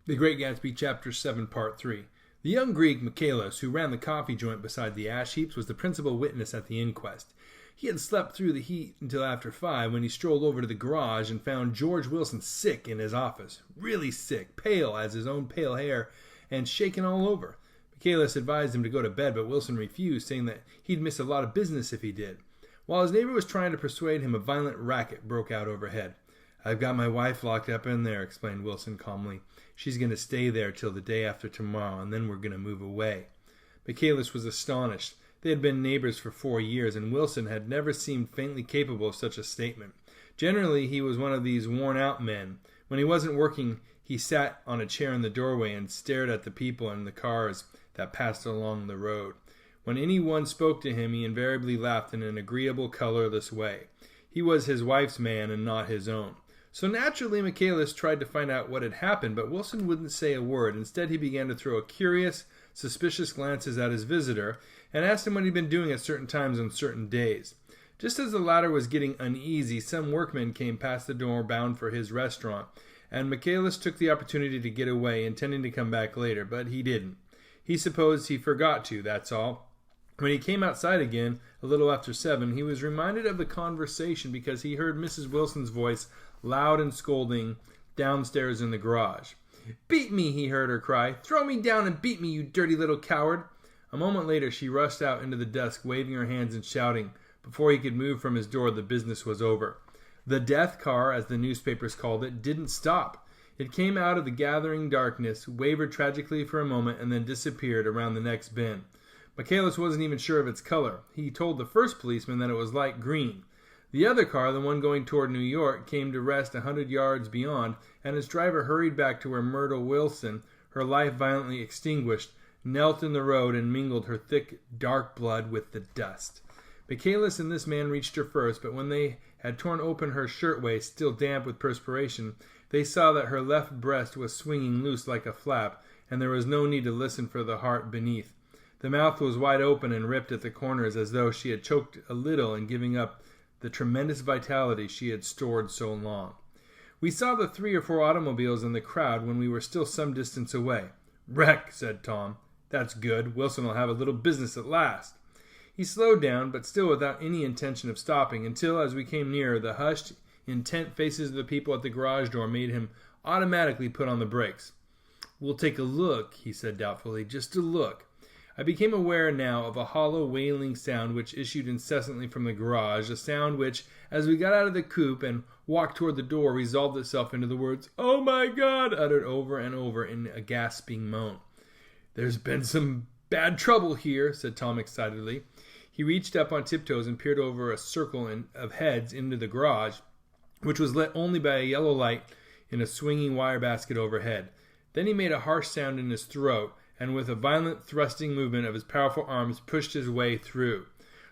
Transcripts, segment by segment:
The Great Gatsby, Chapter 7, Part 3. The young Greek, Michaelis, who ran the coffee joint beside the ash heaps, was the principal witness at the inquest. He had slept through the heat until after 5 when he strolled over to the garage and found George Wilson sick in his office. Really sick, pale as his own pale hair, and shaken all over. Michaelis advised him to go to bed, but Wilson refused, saying that he'd miss a lot of business if he did. While his neighbor was trying to persuade him, a violent racket broke out overhead. "I've got my wife locked up in there," explained Wilson calmly. "She's going to stay there till the day after tomorrow, and then we're going to move away." Michaelis was astonished. They had been neighbors for 4 years, and Wilson had never seemed faintly capable of such a statement. Generally, he was one of these worn-out men. When he wasn't working, he sat on a chair in the doorway and stared at the people and the cars that passed along the road. When anyone spoke to him, he invariably laughed in an agreeable, colorless way. He was his wife's man and not his own. So naturally, Michaelis tried to find out what had happened, but Wilson wouldn't say a word. Instead, he began to throw curious, suspicious glances at his visitor and asked him what he'd been doing at certain times on certain days. Just as the latter was getting uneasy, some workmen came past the door bound for his restaurant, and Michaelis took the opportunity to get away, intending to come back later, but he didn't. He supposed he forgot to, that's all. When he came outside again, a little after 7, he was reminded of the conversation because he heard Mrs. Wilson's voice, loud and scolding, downstairs in the garage. "Beat me," he heard her cry. "Throw me down and beat me, you dirty little coward." A moment later, she rushed out into the dusk, waving her hands and shouting. Before he could move from his door, the business was over. The death car, as the newspapers called it, didn't stop. It came out of the gathering darkness, wavered tragically for a moment, and then disappeared around the next bend. Michaelis wasn't even sure of its color. He told the first policeman that it was light green. The other car, the one going toward New York, came to rest 100 yards beyond, and its driver hurried back to where Myrtle Wilson, her life violently extinguished, knelt in the road and mingled her thick, dark blood with the dust. Michaelis and this man reached her first, but when they had torn open her shirtwaist, still damp with perspiration, they saw that her left breast was swinging loose like a flap, and there was no need to listen for the heart beneath. The mouth was wide open and ripped at the corners as though she had choked a little in giving up the tremendous vitality she had stored so long. We saw the 3 or 4 automobiles in the crowd when we were still some distance away. "Wreck," said Tom. "That's good. Wilson will have a little business at last." He slowed down, but still without any intention of stopping, until, as we came nearer, the hushed, intent faces of the people at the garage door made him automatically put on the brakes. "We'll take a look," he said doubtfully, "just a look." I became aware now of a hollow, wailing sound which issued incessantly from the garage, a sound which, as we got out of the coupe and walked toward the door, resolved itself into the words, "Oh my God!" uttered over and over in a gasping moan. "There's been some bad trouble here," said Tom excitedly. He reached up on tiptoes and peered over a circle of heads into the garage, which was lit only by a yellow light in a swinging wire basket overhead. Then he made a harsh sound in his throat, and with a violent thrusting movement of his powerful arms pushed his way through.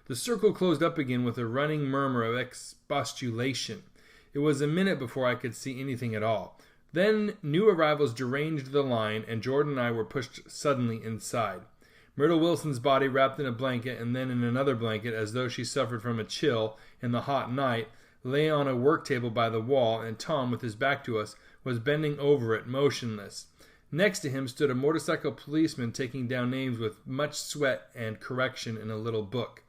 The circle closed up again with a running murmur of expostulation. It was a minute before I could see anything at all. Then new arrivals deranged the line, and Jordan and I were pushed suddenly inside. Myrtle Wilson's body wrapped in a blanket and then in another blanket, as though she suffered from a chill in the hot night, lay on a work table by the wall, and Tom, with his back to us, was bending over it, motionless. Next to him stood a motorcycle policeman taking down names with much sweat and correction in a little book.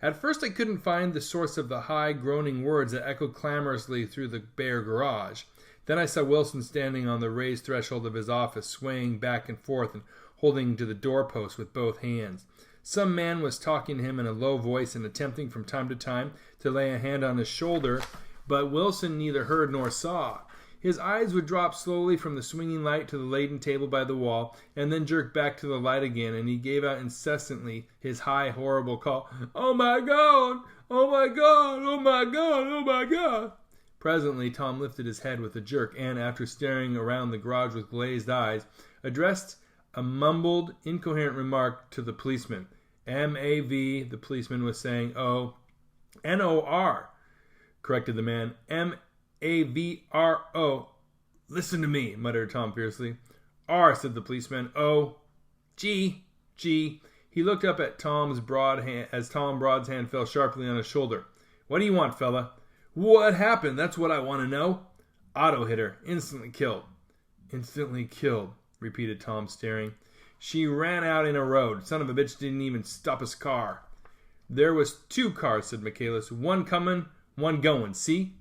At first I couldn't find the source of the high, groaning words that echoed clamorously through the bare garage. Then I saw Wilson standing on the raised threshold of his office, swaying back and forth and holding to the doorpost with both hands. Some man was talking to him in a low voice and attempting from time to time to lay a hand on his shoulder, but Wilson neither heard nor saw. His eyes would drop slowly from the swinging light to the laden table by the wall, and then jerk back to the light again, and he gave out incessantly his high, horrible call, "Oh my God! Oh my God! Oh my God! Oh my God!" Presently Tom lifted his head with a jerk, and, after staring around the garage with glazed eyes, addressed a mumbled, incoherent remark to the policeman. "M-A-V," the policeman was saying. "O." "N-O-R," corrected the man. "M-A-V-R-O." "Listen to me," muttered Tom fiercely. "R," said the policeman. "O." "G." "G." He looked up at Tom's broad hand as Tom Broad's hand fell sharply on his shoulder. "What do you want, fella?" "What happened? That's what I want to know." "Otto hit her. Instantly killed." Instantly killed, repeated Tom, staring. She ran out in a road. Son of a bitch didn't even stop his car. There was 2 cars, said Michaelis. One coming, one going. See?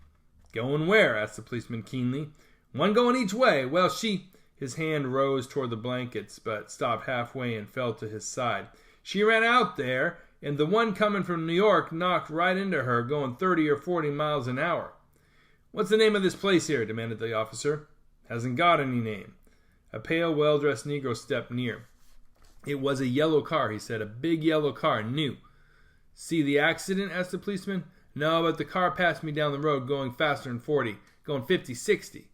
Going where? Asked the policeman keenly. One going each way. Well, she... His hand rose toward the blankets, but stopped halfway and fell to his side. She ran out there, and the one coming from New York knocked right into her, going 30 or 40 miles an hour. What's the name of this place here? Demanded the officer. Hasn't got any name. A pale, well-dressed Negro stepped near. It was a yellow car, he said. A big yellow car, new. See the accident? Asked the policeman. No, but the car passed me down the road going faster than 40, going 50, 60.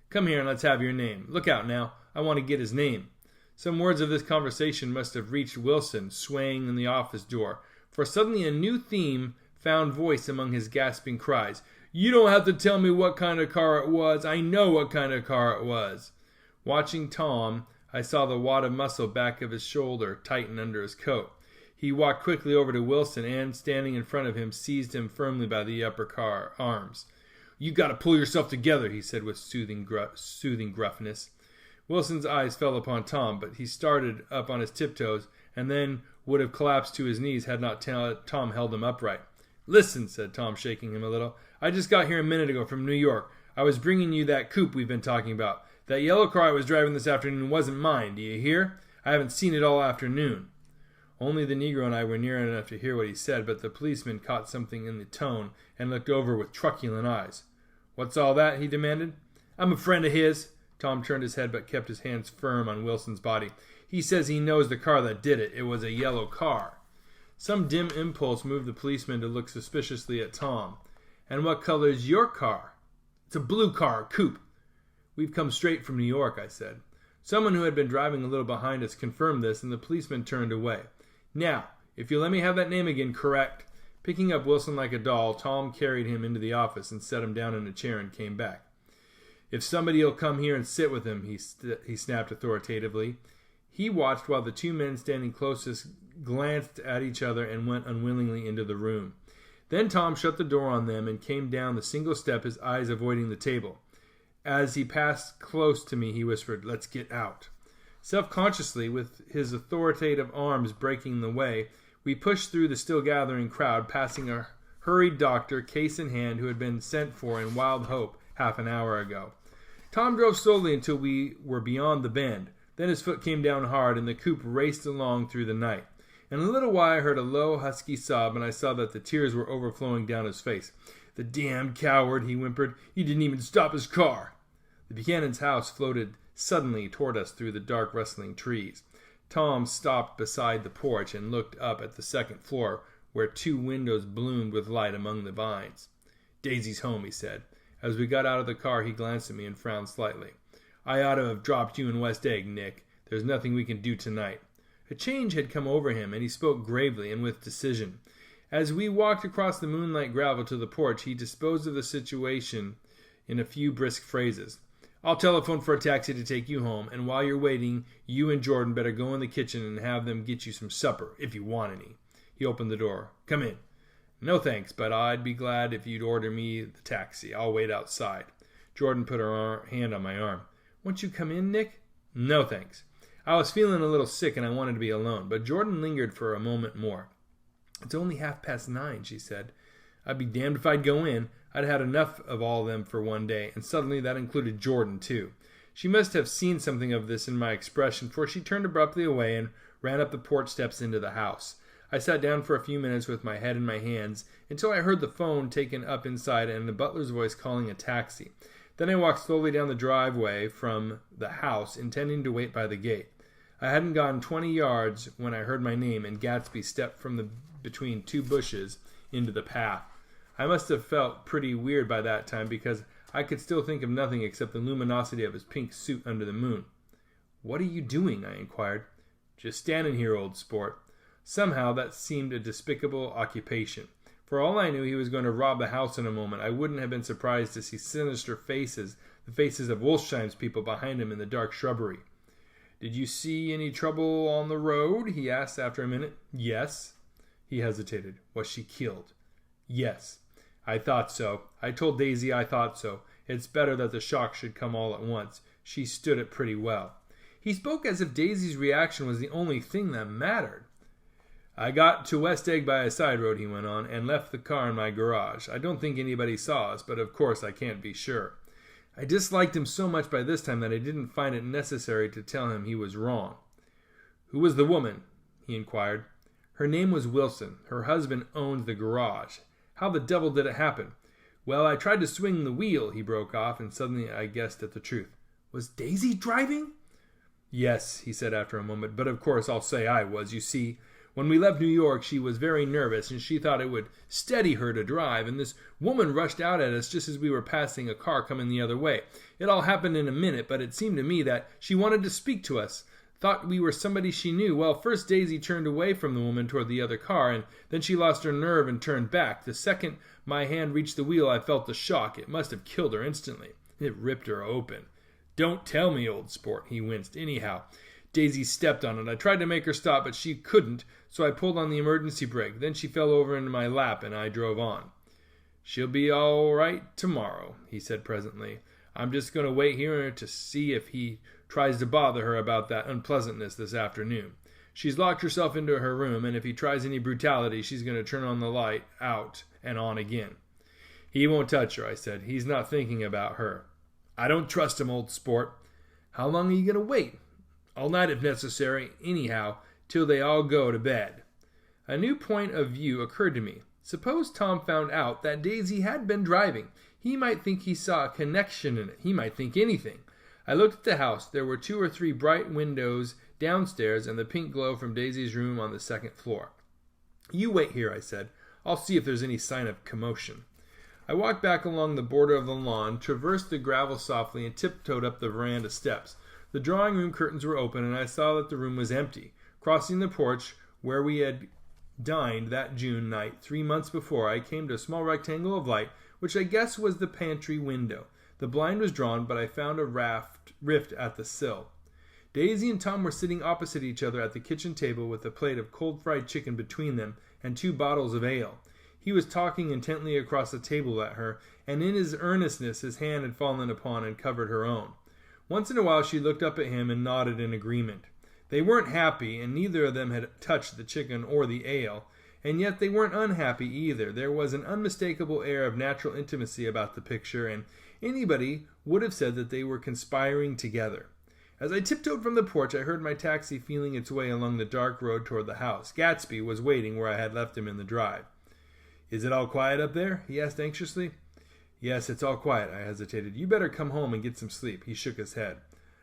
Come here and let's have your name. Look out now. I want to get his name. Some words of this conversation must have reached Wilson, swaying in the office door, for suddenly a new theme found voice among his gasping cries. You don't have to tell me what kind of car it was. I know what kind of car it was. Watching Tom, I saw the wad of muscle back of his shoulder tighten under his coat. He walked quickly over to Wilson and, standing in front of him, seized him firmly by the upper arms. You got to pull yourself together, he said with soothing gruffness. Wilson's eyes fell upon Tom, but he started up on his tiptoes and then would have collapsed to his knees had not Tom held him upright. Listen, said Tom, shaking him a little. I just got here a minute ago from New York. I was bringing you that coupe we've been talking about. That yellow car I was driving this afternoon wasn't mine. Do you hear? I haven't seen it all afternoon. Only the Negro and I were near enough to hear what he said, but the policeman caught something in the tone and looked over with truculent eyes. What's all that? He demanded. I'm a friend of his. Tom turned his head but kept his hands firm on Wilson's body. He says he knows the car that did it. It was a yellow car. Some dim impulse moved the policeman to look suspiciously at Tom. And what color's your car? It's a blue car, a coupe. We've come straight from New York, I said. Someone who had been driving a little behind us confirmed this, and the policeman turned away. Now, if you'll let me have that name again, correct? Picking up Wilson like a doll, Tom carried him into the office and set him down in a chair and came back. If somebody'll come here and sit with him, he snapped authoritatively. He watched while the 2 men standing closest glanced at each other and went unwillingly into the room. Then Tom shut the door on them and came down the single step, his eyes avoiding the table. As he passed close to me, he whispered, Let's get out. Self-consciously, with his authoritative arms breaking the way, we pushed through the still-gathering crowd, passing a hurried doctor, case in hand, who had been sent for in wild hope half an hour ago. Tom drove slowly until we were beyond the bend. Then his foot came down hard, and the coupe raced along through the night. In a little while I heard a low, husky sob, and I saw that the tears were overflowing down his face. The damned coward, he whimpered. He didn't even stop his car. The Buchanan's house floated suddenly toward us through the dark, rustling trees. Tom stopped beside the porch and looked up at the second floor, where 2 windows bloomed with light among the vines. Daisy's home, he said. As we got out of the car, he glanced at me and frowned slightly. I ought to have dropped you in West Egg, Nick. There's nothing we can do tonight. A change had come over him, and he spoke gravely and with decision. As we walked across the moonlight gravel to the porch, he disposed of the situation in a few brisk phrases. I'll telephone for a taxi to take you home, and while you're waiting, you and Jordan better go in the kitchen and have them get you some supper, if you want any. He opened the door. Come in. No thanks, but I'd be glad if you'd order me the taxi. I'll wait outside. Jordan put her hand on my arm. Won't you come in, Nick? No thanks. I was feeling a little sick and I wanted to be alone, but Jordan lingered for a moment more. It's only 9:30, she said. I'd be damned if I'd go in. I'd had enough of all of them for one day, and suddenly that included Jordan, too. She must have seen something of this in my expression, for she turned abruptly away and ran up the porch steps into the house. I sat down for a few minutes with my head in my hands until I heard the phone taken up inside and the butler's voice calling a taxi. Then I walked slowly down the driveway from the house, intending to wait by the gate. I hadn't gone 20 yards when I heard my name, and Gatsby stepped from between 2 bushes into the path. I must have felt pretty weird by that time, because I could still think of nothing except the luminosity of his pink suit under the moon. What are you doing? I inquired. Just standing here, old sport. Somehow that seemed a despicable occupation. For all I knew he was going to rob the house in a moment, I wouldn't have been surprised to see sinister faces, the faces of Wolfsheim's people behind him in the dark shrubbery. Did you see any trouble on the road? He asked after a minute. Yes. He hesitated. Was she killed? Yes. I thought so. I told Daisy I thought so. It's better that the shock should come all at once. she stood it pretty well. He spoke as if Daisy's reaction was the only thing that mattered. "I got to West Egg by a side road," he went on, "and left the car in my garage. I don't think anybody saw us, but of course I can't be sure." I disliked him so much by this time that I didn't find it necessary to tell him he was wrong. "Who was the woman?" he inquired. "Her name was Wilson. Her husband owned the garage. How the devil did it happen? Well, I tried to swing the wheel," he broke off, and suddenly I guessed at the truth. "Was Daisy driving?" "Yes," he said after a moment, "but of course I'll say I was. You see, when we left New York she was very nervous, and she thought it would steady her to drive, and this woman rushed out at us just as we were passing a car coming the other way. It all happened in a minute, but it seemed to me that she wanted to speak to us. Thought we were somebody she knew. Well, first Daisy turned away from the woman toward the other car, and then she lost her nerve and turned back. The second my hand reached the wheel, I felt the shock. It must have killed her instantly. It ripped her open." "Don't tell me, old sport." He winced. "Anyhow, Daisy stepped on it. I tried to make her stop, but she couldn't, so I pulled on the emergency brake. Then she fell over into my lap, and I drove on." "She'll be all right tomorrow," he said presently. "I'm just going to wait here to see if he tries to bother her about that unpleasantness this afternoon. She's locked herself into her room, and if he tries any brutality, she's going to turn on the light out and on again." "He won't touch her," I said. "He's not thinking about her." "I don't trust him, old sport." "How long are you going to wait?" "All night if necessary, anyhow, till they all go to bed." A new point of view occurred to me. Suppose Tom found out that Daisy had been driving. He might think he saw a connection in it. He might think anything. I looked at the house. There were 2 or 3 bright windows downstairs and the pink glow from Daisy's room on the second floor. "You wait here," I said. "I'll see if there's any sign of commotion." I walked back along the border of the lawn, traversed the gravel softly, and tiptoed up the veranda steps. The drawing-room curtains were open, and I saw that the room was empty. Crossing the porch, where we had dined that June night 3 months before, I came to a small rectangle of light, which I guessed was the pantry window. The blind was drawn, but I found a rift at the sill. Daisy and Tom were sitting opposite each other at the kitchen table with a plate of cold fried chicken between them and 2 bottles of ale. He was talking intently across the table at her, and in his earnestness his hand had fallen upon and covered her own. Once in a while she looked up at him and nodded in agreement. They weren't happy, and neither of them had touched the chicken or the ale, and yet they weren't unhappy either. There was an unmistakable air of natural intimacy about the picture, and anybody would have said that they were conspiring together. As I tiptoed from the porch, I heard my taxi feeling its way along the dark road toward the house. Gatsby was waiting where I had left him in the drive. "Is it all quiet up there?" he asked anxiously. "Yes, it's all quiet," I hesitated. "You better come home and get some sleep." He shook his head.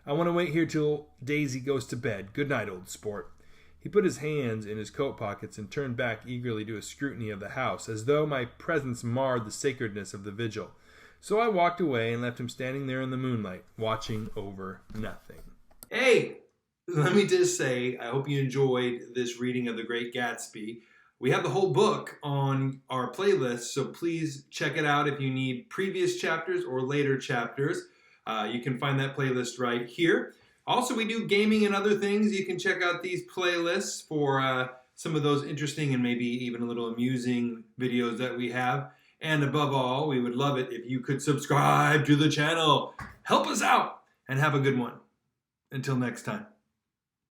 "I want to wait here till Daisy goes to bed. Good night, old sport." He put his hands in his coat pockets and turned back eagerly to a scrutiny of the house, as though my presence marred the sacredness of the vigil. So I walked away and left him standing there in the moonlight, watching over nothing. Hey, let me just say, I hope you enjoyed this reading of The Great Gatsby. We have the whole book on our playlist, so please check it out if you need previous chapters or later chapters. You can find that playlist right here. Also, we do gaming and other things. You can check out these playlists for some of those interesting and maybe even a little amusing videos that we have. And above all, we would love it if you could subscribe to the channel. Help us out and have a good one. Until next time.